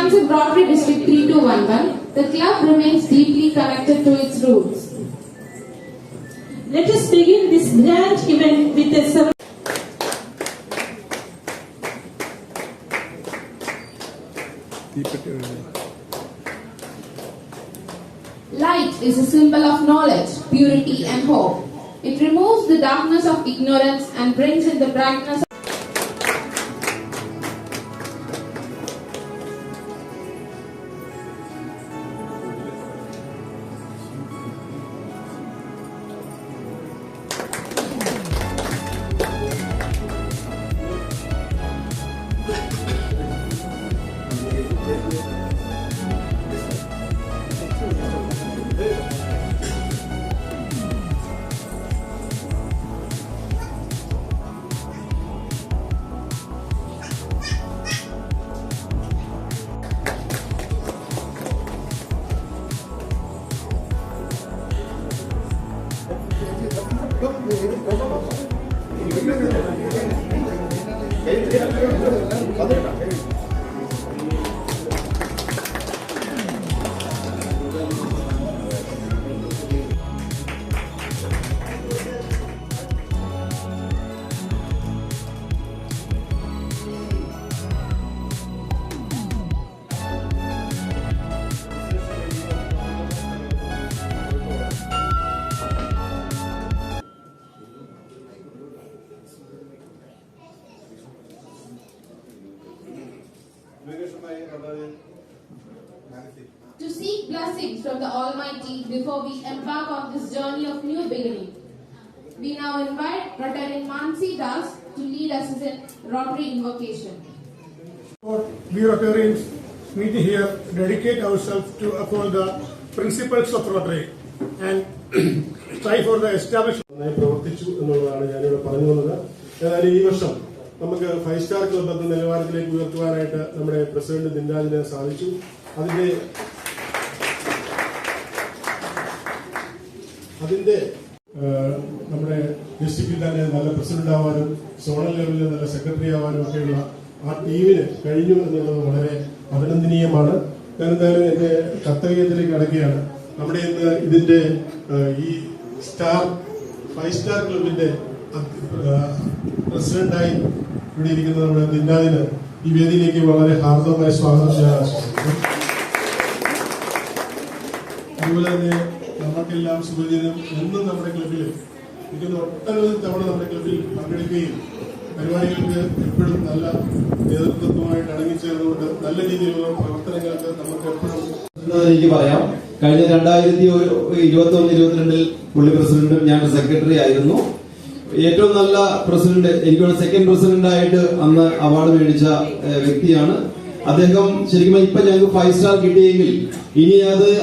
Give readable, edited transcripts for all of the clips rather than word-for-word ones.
concept Rotary District 3211, the club remains deeply connected to its roots. Let us begin this grand event with a ceremony. Light is a symbol of knowledge, purity and hope. It removes the darkness of ignorance and brings in the brightness. To seek blessings from the Almighty before we embark on this journey of new beginning, we now invite Rotarian Mansi Das to lead us in Rotary invocation. We Rotarians meet here, dedicate ourselves to uphold the principles of Rotary and strive for the establishment. പ്രവർത്തിച്ചു എന്നുള്ളതാണ് ഞാനിവിടെ പറഞ്ഞു വന്നത്. ഏതായാലും ഈ വർഷം നമുക്ക് 5-സ്റ്റാർ club എന്ന നിലവാരത്തിലേക്ക് ഉയർത്തുവാനായിട്ട് നമ്മുടെ പ്രസിഡന്റ് ദിൻരാജിന് സാധിച്ചു. അതിന്റെ നമ്മുടെ ഡിസ്ട്രിക്റ്റിൽ തന്നെ നല്ല പ്രസിഡന്റ് ആവാനും സോണൽ ലെവലിൽ നല്ല സെക്രട്ടറി ആവാനും ഒക്കെയുള്ള ആ ടീമിന് കഴിഞ്ഞു എന്നുള്ളത് വളരെ അഭിനന്ദനീയമാണ്. ഞാൻ എന്തായാലും എന്റെ കർത്തവ്യത്തിലേക്ക് കടക്കുകയാണ്. നമ്മുടെ ഇന്ന് ഇതിന്റെ ഈ 5-സ്റ്റാർ ക്ലബിന്റെ പ്രസിഡന്റായി ഇവിടെ ഇരിക്കുന്ന നമ്മുടെ ദിൻരാജിന് ഈ വേദിയിലേക്ക് വളരെ ഹാർദവമായ സ്വാഗതം ഞാൻ ആശംസിക്കുന്നു. അതുപോലെ തന്നെ നമുക്കെല്ലാം സുപരിചിതം എന്നും നമ്മുടെ ക്ലബിൽ ഇരിക്കുന്ന ഒട്ടനവധി തവണ നമ്മുടെ ക്ലബിൽ പങ്കെടുക്കുകയും പരിപാടികൾക്ക് എപ്പോഴും നല്ല നേതൃത്വവുമായിട്ട് ഇണങ്ങിച്ചേർന്നുകൊണ്ട് നല്ല രീതിയിലുള്ള പ്രവർത്തനങ്ങൾക്ക് നമുക്ക് എപ്പോഴും എനിക്ക് പറയാം. കഴിഞ്ഞ 2021-22 പുള്ളി പ്രസിഡന്റും ഞാൻ സെക്രട്ടറി ആയിരുന്നു. ഏറ്റവും നല്ല പ്രസിഡന്റ്, എനിക്ക് സെക്കൻഡ് പ്രസിഡന്റ് ആയിട്ട് അന്ന് അവാർഡ് മേടിച്ച വ്യക്തിയാണ് അദ്ദേഹം. ശരിക്കും ഇപ്പൊ ഞങ്ങൾക്ക് 5-സ്റ്റാർ കിട്ടിയെങ്കിൽ ഇനി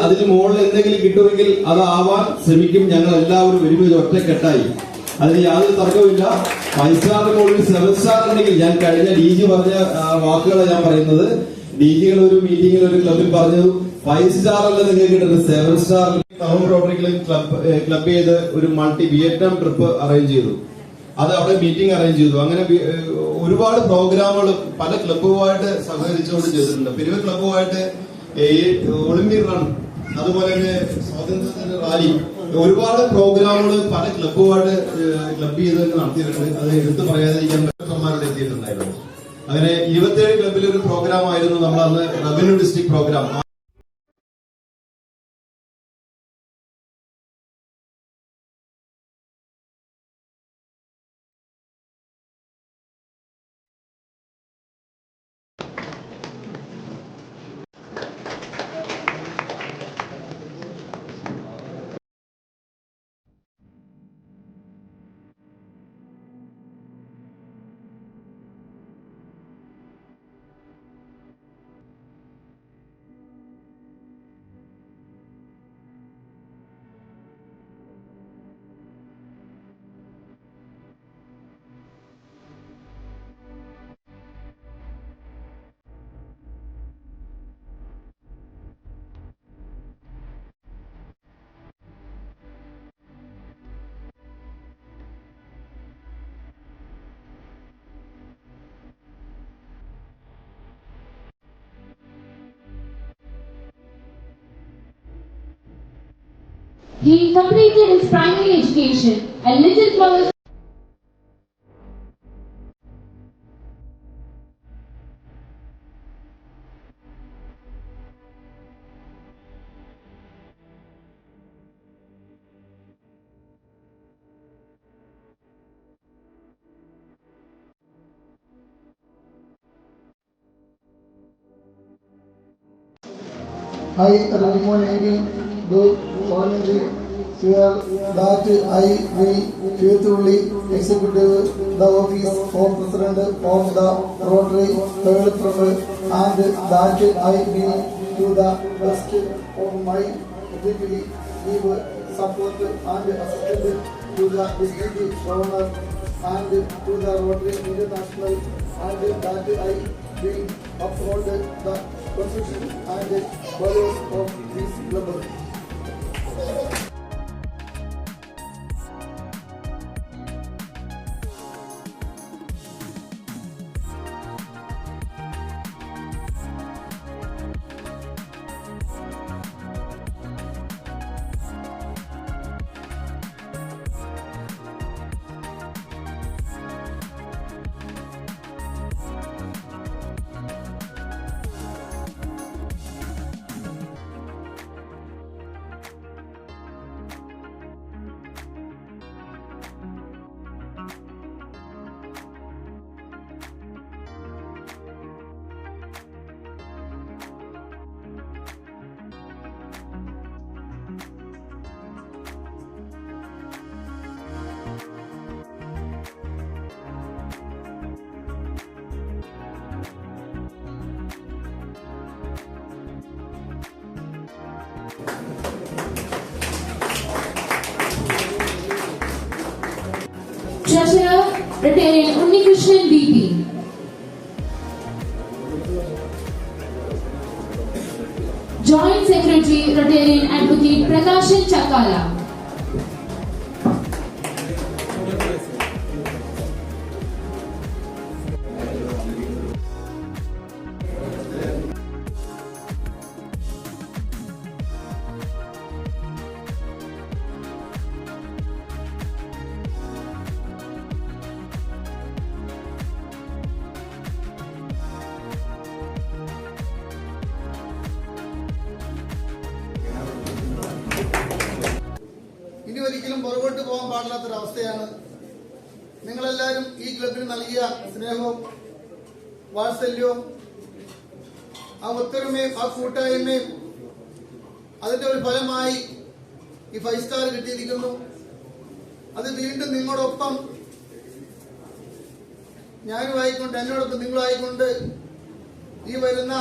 അതിന് മുകളിൽ എന്തെങ്കിലും കിട്ടുമെങ്കിൽ അത് ആവാൻ ശ്രമിക്കും. ഞങ്ങൾ എല്ലാവരും ഒരുമിച്ച് ഒറ്റക്കെട്ടായി, അതിന് യാതൊരു തർക്കവുമില്ല. 5-സ്റ്റാറിന് മുകളിൽ 7-സ്റ്റാർ ഉണ്ടെങ്കിൽ, ഞാൻ കഴിഞ്ഞ DG പറഞ്ഞ വാക്കുകളാണ് ഞാൻ പറയുന്നത്. DGകൾ ഒരു മീറ്റിംഗിൽ ഒരു ക്ലബിൽ പറഞ്ഞു 5-സ്റ്റാർ അല്ല നിങ്ങൾക്ക് കിട്ടുന്നത് 7-സ്റ്റാർ. ടൗൺ റോട്ടറി ക്ലബ് ചെയ്ത് ഒരു വിയറ്റ്നാം ട്രിപ്പ് അറേഞ്ച് ചെയ്തു. അത് അവിടെ മീറ്റിംഗ് അറേഞ്ച് ചെയ്തു. അങ്ങനെ ഒരുപാട് പ്രോഗ്രാമുകൾ പല ക്ലബുമായിട്ട് സഹകരിച്ചുകൊണ്ട് ചെയ്തിട്ടുണ്ട്. പെരുവ ക്ലബുമായിട്ട് ഒളിമ്പിക് റൺ, അതുപോലെ തന്നെ സ്വാതന്ത്ര്യത്തിന്റെ റാലി, ഒരുപാട് പ്രോഗ്രാമുകൾ പല ക്ലബുമായിട്ട് ക്ലബ് ചെയ്ത് നടത്തിയിട്ടുണ്ട്. അത് എടുത്തു പറയാതിരിക്കാൻ സമ്മാനം എത്തിയിട്ടുണ്ടായിരുന്നു. അങ്ങനെ 27 ക്ലബിൽ ഒരു പ്രോഗ്രാം ആയിരുന്നു നമ്മൾ അന്ന് revenue district programme. He completed his primary education at Little Flowers. I, Ramon Edi, do solemnly swear that I will faithfully execute the office of President of the Rotary Third Province, and that I will, to the best of my ability, give support and assistance to the district governor and to the Rotary International, and that I will uphold the Constitution and values of this club. Treasurer, Rotarian Unnikrishnan VP. Joint Secretary, Rotarian Advocate Prakashan Chakala. ഇനി ഒരിക്കലും പുറകോട്ട് പോകാൻ പാടില്ലാത്തൊരവസ്ഥയാണ്. നിങ്ങളെല്ലാവരും ഈ ക്ലബിന് നൽകിയ സ്നേഹവും വാത്സല്യവും ആ ഒത്തൊരുമയും ആ കൂട്ടായ്മയും അതിന്റെ ഒരു ഫലമായി ഈ 5 സ്റ്റാർ കിട്ടിയിരിക്കുന്നു. അത് വീണ്ടും നിങ്ങളോടൊപ്പം ഞാനുമായിക്കൊണ്ട് എന്നോടൊപ്പം നിങ്ങളായിക്കൊണ്ട് ഈ വരുന്ന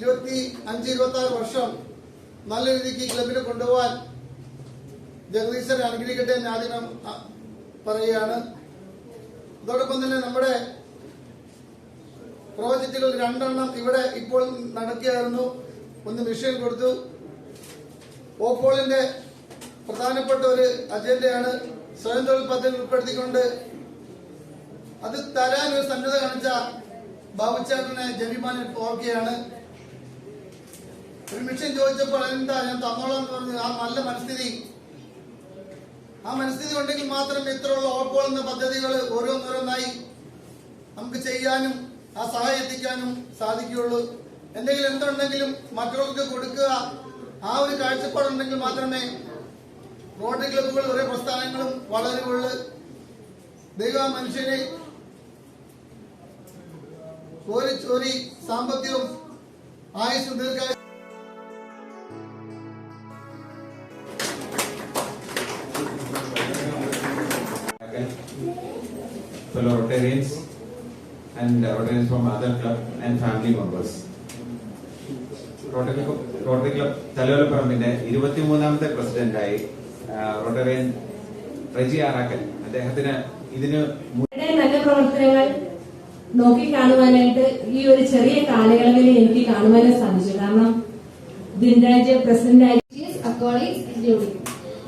25-26 വർഷം നല്ല രീതിക്ക് ഈ ക്ലബിനെ കൊണ്ടുപോകാൻ ജഗദീശ്വരൻ അനുഗ്രഹിക്കട്ടെ എന്ന് ആദ്യം പറയുകയാണ്. അതോടൊപ്പം തന്നെ നമ്മുടെ പ്രോജക്റ്റുകൾ 2 എണ്ണം ഇവിടെ ഇപ്പോൾ നടക്കുകയായിരുന്നു. ഒന്ന് മിഷൻ കൊടുത്തു. ഓപ്പോളിന്റെ പ്രധാനപ്പെട്ട ഒരു അജണ്ടയാണ് സ്വയം തൊഴിൽ പദ്ധതി ഉൾപ്പെടുത്തിക്കൊണ്ട് അത് തരാൻ ഒരു സന്നദ്ധ കാണിച്ച ബാബുച്ചേട്ടനെ ജമിമാനെ ഓർക്കുകയാണ്. ഒരു മിഷൻ ചോദിച്ചപ്പോൾ എന്താ ഞാൻ തന്നോളാം എന്ന് പറഞ്ഞു. ആ നല്ല മനസ്ഥിതി ഉണ്ടെങ്കിൽ മാത്രമേ ഇത്രയുള്ള ഓപ്പോൾ എന്ന പദ്ധതികൾ ഓരോന്നോരോന്നായി നമുക്ക് ചെയ്യാനും ആ സഹായം എത്തിക്കാനും സാധിക്കുകയുള്ളൂ. എന്തെങ്കിലും എന്തുണ്ടെങ്കിലും മറ്റുള്ളവർക്ക് കൊടുക്കുക, ആ ഒരു കാഴ്ചപ്പാടുണ്ടെങ്കിൽ മാത്രമേ റോട്ടറി ക്ലബ്ബുകൾ ഒരേ പ്രസ്ഥാനങ്ങളും വളരുകയുള്ളൂ. ദൈവ മനുഷ്യനെ ചോരി സാമ്പത്തികവും ആയുസ്സും ദീർഘായുസ്സും fellow Rotarians and Rotarians from other club and family members. Rotary Club തലയോലപ്പറമ്പിന്റെ 23ാമത്തെ പ്രസിഡന്റായി റോട്ടറിയൻ റെജി ആറാക്കൽ അദ്ദേഹത്തിന് ഇതിന് നല്ല പ്രവർത്തനങ്ങൾ നോക്കി കാണുവാനായിട്ട് ഈ ഒരു ചെറിയ കാലയളവിൽ എനിക്ക് കാണുവാനും സാധിച്ചു. കാരണം ദിൻരാജ് പ്രസിഡന്റായി accolades including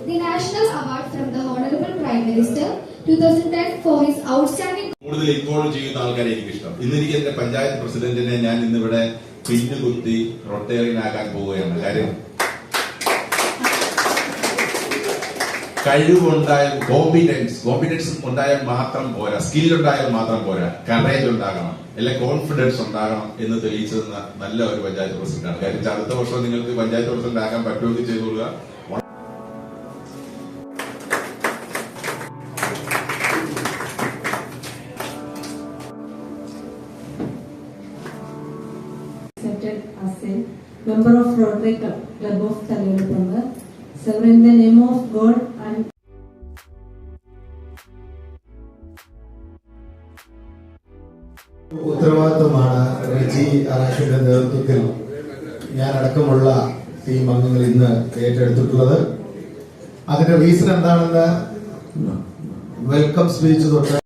the National Award from the Honorable Prime Minister 2010 for his outstanding. കൂടുതൽ ഇൻവോൾവ് ചെയ്യുന്ന ആൾക്കാരെ എനിക്കിഷ്ടം. ഇന്നെനിക്ക് എന്റെ പഞ്ചായത്ത് പ്രസിഡന്റിനെ ഞാൻ ഇന്നിവിടെ പിന്നുകുത്തി റൊട്ടേറിയൻ ആകാൻ പോവുകയാണ്. കാര്യം കഴിവുണ്ടായാൽ കോമ്പിറ്റൻസ് ഉണ്ടായാൽ മാത്രം പോരാ, സ്കിൽ ഉണ്ടായാൽ മാത്രം പോരാ, കറേജ് ഉണ്ടാകണം, അല്ലെ കോൺഫിഡൻസ് ഉണ്ടാകണം എന്ന് തെളിയിച്ചതെന്ന നല്ല ഒരു പഞ്ചായത്ത് പ്രസിഡന്റാണ്. കാര്യം അടുത്ത വർഷം നിങ്ങൾക്ക് പഞ്ചായത്ത് പ്രസിഡന്റ് ആകാൻ പറ്റുമെങ്കിൽ ചെയ്തുകൊള്ളുക. Accepted as a member of Rotary Club of Taliyapanga, serve in the name of God and ഉത്തരവാദിത്വമാണ് റെജി അറാഷിയുടെ നേതൃത്വത്തിൽ ഞാനടക്കമുള്ള ടീം അംഗങ്ങൾ ഇന്ന് ഏറ്റെടുത്തിട്ടുള്ളത്. അതിന്റെ റീസൺ എന്താണെന്ന് വെൽക്കം സ്പീച്ച് തൊട്ട്